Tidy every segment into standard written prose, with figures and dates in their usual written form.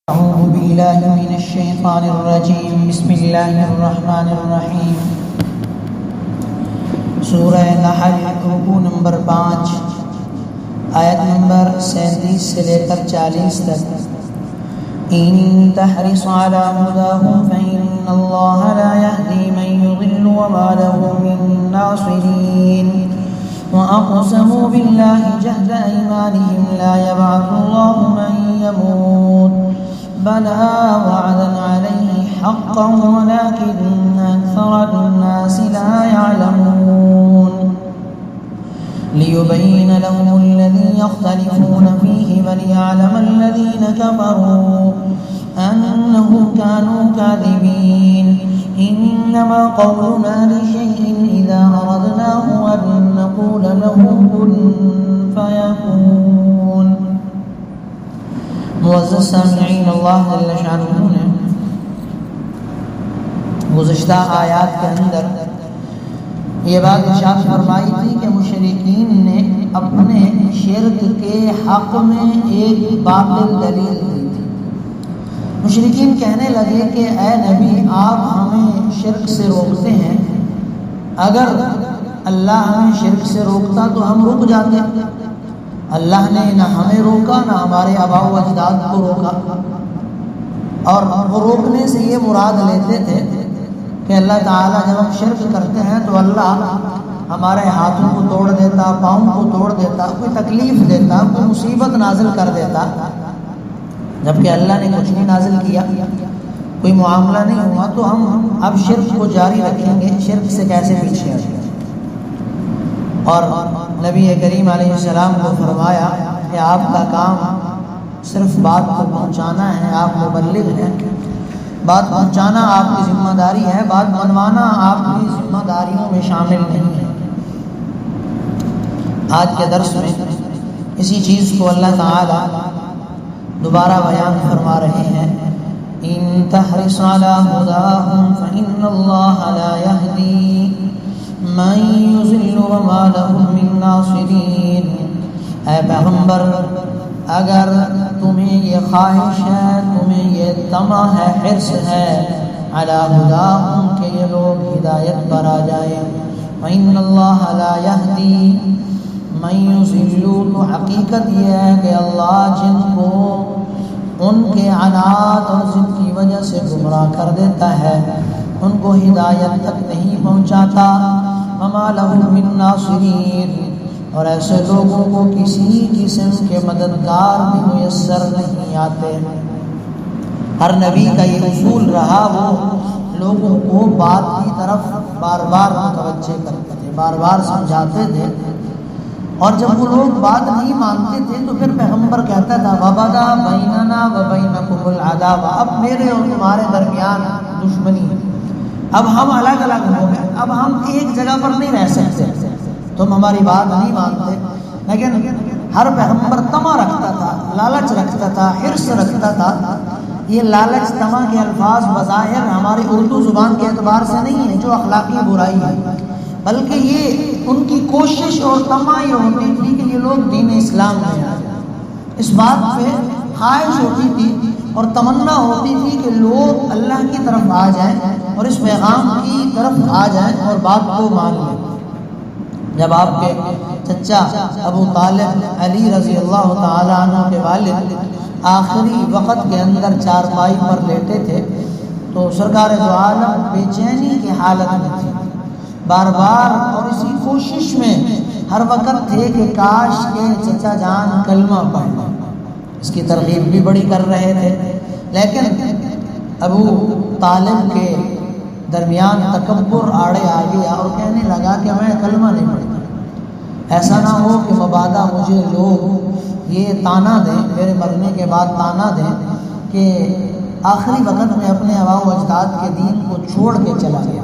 أعوذ بالله من الشيطان الرجيم بسم الله الرحمن الرحیم سورہ نحل رکوع نمبر 5 آیت نمبر 37 سے لے کر 40 تک. إن تحرص على هداهم فإن الله لا يهدي من يضل وما له من ناصرين وأقسموا بالله جهد أيمانهم لا يبعث الله من يموت بلى وعدا عليه حقا ولكن أكثر الناس لا يعلمون ليبين لهم الذي يختلفون فيه وليعلم الذين كفروا أنهم كانوا كاذبين. إنما قولنا لشيء إذا أردناه أن نقول له كن فيكون. معزز سامعین، اللہ جل شانہ نے گزشتہ آیات کے اندر یہ بات ارشاد فرمائی تھی کہ مشرکین نے اپنے شرک کے حق میں ایک باطل دلیل دی تھی. مشرکین کہنے لگے کہ اے نبی، آپ ہمیں شرک سے روکتے ہیں، اگر اللہ ہمیں شرک سے روکتا تو ہم رک جاتے. اللہ نے نہ ہمیں روکا نہ ہمارے آباء و اجداد کو روکا، اور وہ روکنے سے یہ مراد لیتے تھے کہ اللہ تعالیٰ جب ہم شرک کرتے ہیں تو اللہ ہمارے ہاتھوں کو توڑ دیتا، پاؤں کو توڑ دیتا، کوئی تکلیف دیتا، کوئی مصیبت نازل کر دیتا، جبکہ اللہ نے کچھ نہیں نازل کیا، کوئی معاملہ نہیں ہوا، تو ہم اب شرک کو جاری رکھیں گے، شرک سے کیسے پیچھے ہٹیں. اور نبی کریم علیہ السلام کو فرمایا کہ آپ کا کام صرف بات کو پہنچانا ہے، آپ مبلغ ہیں، بات پہنچانا آپ کی ذمہ داری ہے، بات منوانا آپ کی ذمہ داریوں میں شامل نہیں ہے. آج کے درس میں اسی چیز کو اللہ تعالی دوبارہ بیان فرما رہے ہیں. ان تحرص على هداهم فإن الله لا يهدي من يضل وما لهم من ناصرين. اے پیغمبر، اگر تمہیں یہ خواہش ہے، تمہیں یہ طمع ہے، حرص ہے علی ہداہم کہ یہ لوگ ہدایت پر آ جائیں، فإن اللہ لا یہدی من یضل، تو حقیقت یہ ہے کہ اللہ جن کو ان کے عناد اور ضد کی وجہ سے گمراہ کر دیتا ہے ان کو ہدایت تک نہیں پہنچاتا. وما لهم من ناصرین، اور ایسے لوگوں کو کسی قسم کے مددگار بھی میسر نہیں آتے. ہر نبی کا یہ اصول رہا، وہ لوگوں کو بات کی طرف بار بار متوجہ کرتے تھے، بار بار سمجھاتے تھے، اور جب وہ لوگ بات نہیں مانتے تھے تو پھر پیغمبر کہتا تھا وَبَدَا بَيْنَنَا وَبَيْنَكُمُ الْعَدَاوَةُ، اب میرے اور تمہارے درمیان دشمنی ہے، اب ہم الگ الگ ہو گئے، اب ہم ایک جگہ پر نہیں رہ سکتے، تم ہماری بات نہیں مانتے. لیکن ہر پیغمبر طمع رکھتا تھا، لالچ رکھتا تھا، حرص رکھتا تھا. یہ لالچ طمع کے الفاظ بظاہر ہماری اردو زبان کے اعتبار سے نہیں ہے جو اخلاقی برائی ہے، بلکہ یہ ان کی کوشش اور طمع یہ ہوتی تھی کہ یہ لوگ دین اسلام میں آ جائیں. اس بات پہ خواہش ہوتی تھی اور تمنا ہوتی تھی کہ لوگ اللہ کی طرف آ جائیں اور اس پیغام کی طرف آ جائیں اور بات کو مان لیں. جب آپ کے چچا ابو طالب علی رضی اللہ تعالی عنہ کے والد آخری وقت کے اندر چارپائی پر لیٹے تھے تو سرکار دو عالم بے چینی کی حالت میں تھے، بار بار اور اسی کوشش میں ہر وقت تھے کہ کاش کے چچا جان کلمہ پڑھ لیں. اس کی ترغیب بھی بڑی کر رہے تھے، لیکن ابو طالب کے درمیان تکبر آڑے آ گیا اور کہنے لگا کہ میں کلمہ نہیں پڑھتا. ایسا نہ ہو کہ مبادا مجھے لوگ یہ تانا دیں، میرے مرنے کے بعد تانا دیں کہ آخری وقت میں اپنے آباء و اجداد کے دین کو چھوڑ کے چلا گیا.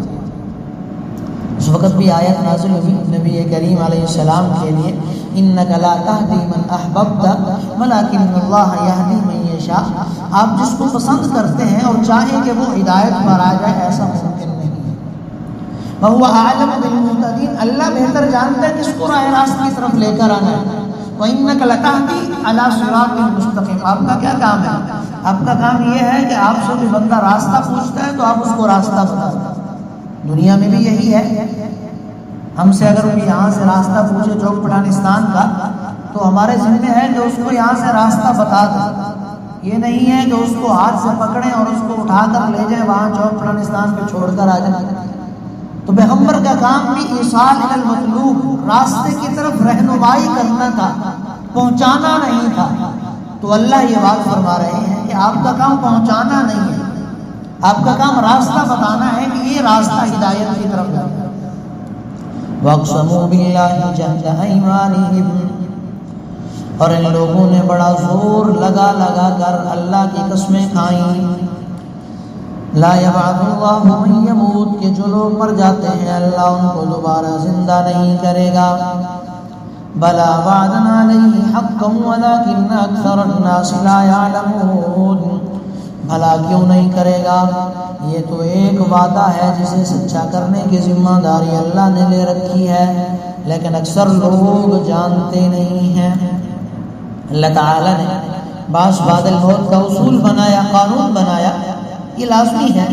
اس وقت بھی آیت نازل ہوئی نبی کریم علیہ السلام کے لیے انک لا تہدی من احببت ولکن اللہ یہدی من یشاء. آپ جس کو پسند کرتے ہیں اور چاہیں کہ وہ ہدایت پر آ جائے، ایسا ممکن نہیں ہے. وَهُوَ أَعْلَمُ بِالْمُهْتَدِينَ، اللہ بہتر جانتا ہے کس کو راہ راست کی طرف لے کر آنا ہے. وَإِنَّكَ لَتَهْدِي عَلَى صِرَاطٍ مُسْتَقِيمٍ، آپ کا کیا کام ہے؟ آپ کا کام یہ ہے کہ آپ سے کوئی بندہ راستہ پوچھتا ہے تو آپ اس کو راستہ بتا دیں. دنیا میں بھی یہی ہے. ہم سے اگر کوئی یہاں سے راستہ پوچھے چوک پٹھانستان کا تو ہمارے ذمہ ہے کہ اس کو یہاں سے راستہ بتا دیں. یہ نہیں ہے کہ اس کو ہاتھ سے پکڑیں اور اس کو اٹھا کر لے جائیں وہاں چوک پٹھانستان پہ چھوڑ کر آ جائیں. تو پیغمبر کا کام بھی ایصال الی المطلوب، راستے کی طرف رہنمائی کرنا تھا، پہنچانا نہیں تھا. تو اللہ یہ بات فرما رہے ہیں کہ آپ کا کام پہنچانا نہیں ہے، آپ کا کام راستہ بتانا ہے کہ یہ راستہ ہدایت کی طرف جاتا ہے. وَاقْسَمُوا بِاللَّهِ جَهْدَ أَيْمَانِهِمْ، اور ان لوگوں نے بڑا زور لگا لگا کر اللہ کی قسمیں کھائیں. لا يبعث الله من يموت، کہ جو لوگ مر جاتے ہیں اللہ ان کو دوبارہ زندہ نہیں کرے گا. بلا وعدنا علیہ حقا ولکن اکثر الناس لا يعلمون، بھلا کیوں نہیں کرے گا، یہ تو ایک وعدہ ہے جسے سچا کرنے کی ذمہ داری اللہ نے لے رکھی ہے، لیکن اکثر لوگ جانتے نہیں ہیں. اللہ تعالی نے بعض بعد الموت کا اصول بنایا، قانون بنایا، یہ لازمی ہے.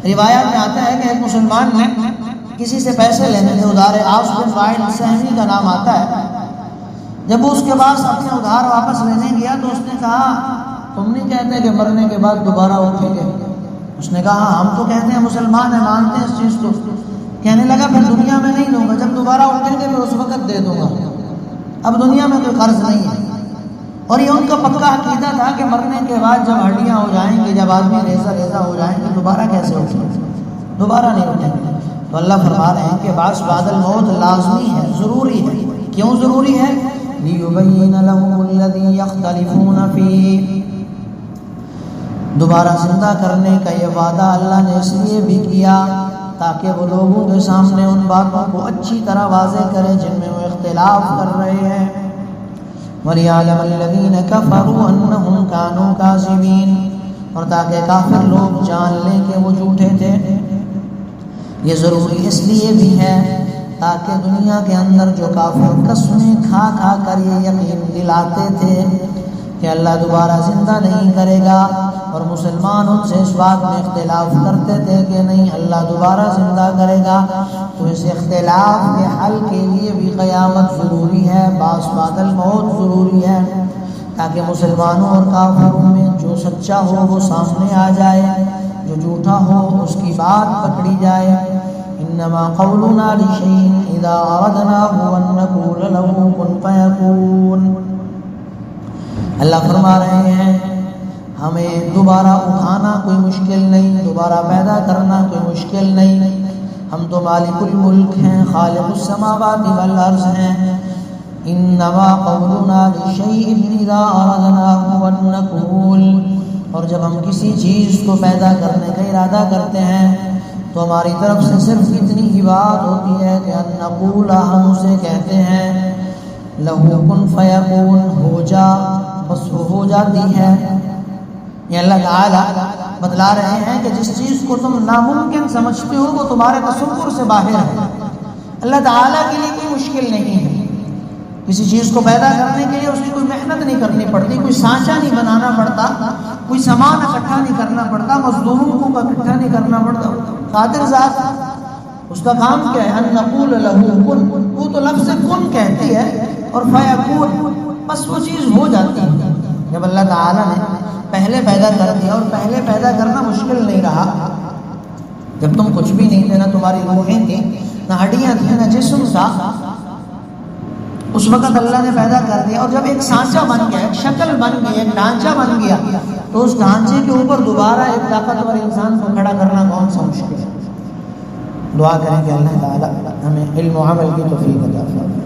روایات میں آتا ہے کہ ایک مسلمان نے کسی سے پیسے لینے تھے ادھار، عاص بن وائل سہمی کا نام آتا ہے. جب وہ اس کے پاس اپنے ادھار واپس لینے گیا تو اس نے کہا تم نہیں کہتے کہ مرنے کے بعد دوبارہ اٹھیں گے؟ اس نے کہا ہم تو کہتے ہیں، مسلمان ہیں، مانتے ہیں اس چیز کو. کہنے لگا پھر دنیا میں نہیں دوں گا، جب دوبارہ اٹھیں گے میں اس وقت دے دوں گا، اب دنیا میں کوئی قرض نہیں ہے. اور یہ ان کا پکا عقیدہ تھا کہ مرنے کے بعد جب ہڈیاں ہو جائیں گی، جب آدمی ریزہ ریزہ ہو جائیں گے، دوبارہ کیسے اٹھیں گے، دوبارہ نہیں اٹھیں گے. تو اللہ فرما رہے ہیں کہ بعض بعد الموت لازمی ہے، ضروری ہے. کیوں ضروری ہے؟ لِيُبَيِّنَ لَهُمُ الَّذِي يَخْتَلِفُونَ فِيهِ، دوبارہ زندہ کرنے کا یہ وعدہ اللہ نے اس لیے بھی کیا تاکہ وہ لوگوں کے سامنے ان باتوں کو اچھی طرح واضح کرے جن میں وہ اختلاف کر رہے ہیں. وَلِيَعْلَمَ الَّذِينَ كَفَرُوا أَنَّهُمْ كَانُوا كَاذِبِينَ، اور تاکہ کافر لوگ جان لیں کہ وہ جھوٹے تھے. یہ ضروری اس لیے بھی ہے تاکہ دنیا کے اندر جو کافر قسمیں کھا کھا کر یہ یقین دلاتے تھے کہ اللہ دوبارہ زندہ نہیں کرے گا، اور مسلمان ان سے اس بات میں اختلاف کرتے تھے کہ نہیں اللہ دوبارہ زندہ کرے گا، تو اس اختلاف کے حل کے لیے بھی قیامت ضروری ہے، بعض بعد الموت ضروری ہے، تاکہ مسلمانوں اور کافروں میں جو سچا ہو وہ سامنے آ جائے، جو جھوٹا ہو اس کی بات پکڑی جائے. انما قولنا لشيء اذا اردناه ان نقول له كن فيكون. اللہ فرما رہے ہیں ہمیں دوبارہ اٹھانا کوئی مشکل نہیں، دوبارہ پیدا کرنا کوئی مشکل نہیں. ہم تو مالک الملک ہیں، خالق السماوات والارض ہیں. انما قولنا لشيء اذا اردناه ان نقول، اور جب ہم کسی چیز کو پیدا کرنے کا ارادہ کرتے ہیں تو ہماری طرف سے صرف اتنی ہی بات ہوتی ہے کہ ان نقول، ہم اسے کہتے ہیں لہو کن فیکون، ہو جا، بس وہ ہو جاتی ہے. یہ اللہ تعالی بتلا رہے ہیں کہ جس چیز کو تم ناممکن سمجھتے ہو وہ تمہارے تصور سے باہر ہے. اللہ تعالیٰ کے لیے کوئی مشکل نہیں ہے. کسی چیز کو پیدا کرنے کے لیے اس کی کوئی محنت نہیں کرنی پڑتی، کوئی سانچہ نہیں بنانا پڑتا، کوئی سامان اکٹھا نہیں کرنا پڑتا، مزدوروں کو اکٹھا نہیں کرنا پڑتا. قادر ذات اس کا کام کیا ہے؟ ان نقول لہو کن، وہ تو لفظ کن کہتی ہے اور فیکون، بس وہ چیز ہو جاتی ہے. جب اللہ تعالیٰ نے پہلے پیدا کر دیا، اور پہلے پیدا کرنا مشکل نہیں رہا، جب تم کچھ بھی نہیں تھے، نہ تمہاری روحیں تھیں، نہ ہڈیاں تھیں، نہ جسم تھا، اس وقت اللہ نے پیدا کر دیا. اور جب ایک سانچہ بن گیا، ایک شکل بن گئی، ایک ڈھانچہ بن گیا، تو اس ڈھانچے کے اوپر دوبارہ ایک طاقتور انسان کو کھڑا کرنا کون سا مشکل ہے. دعا کریں کہ اللہ تعالی ہمیں علم و عمل کی توفیق عطا فرمائے.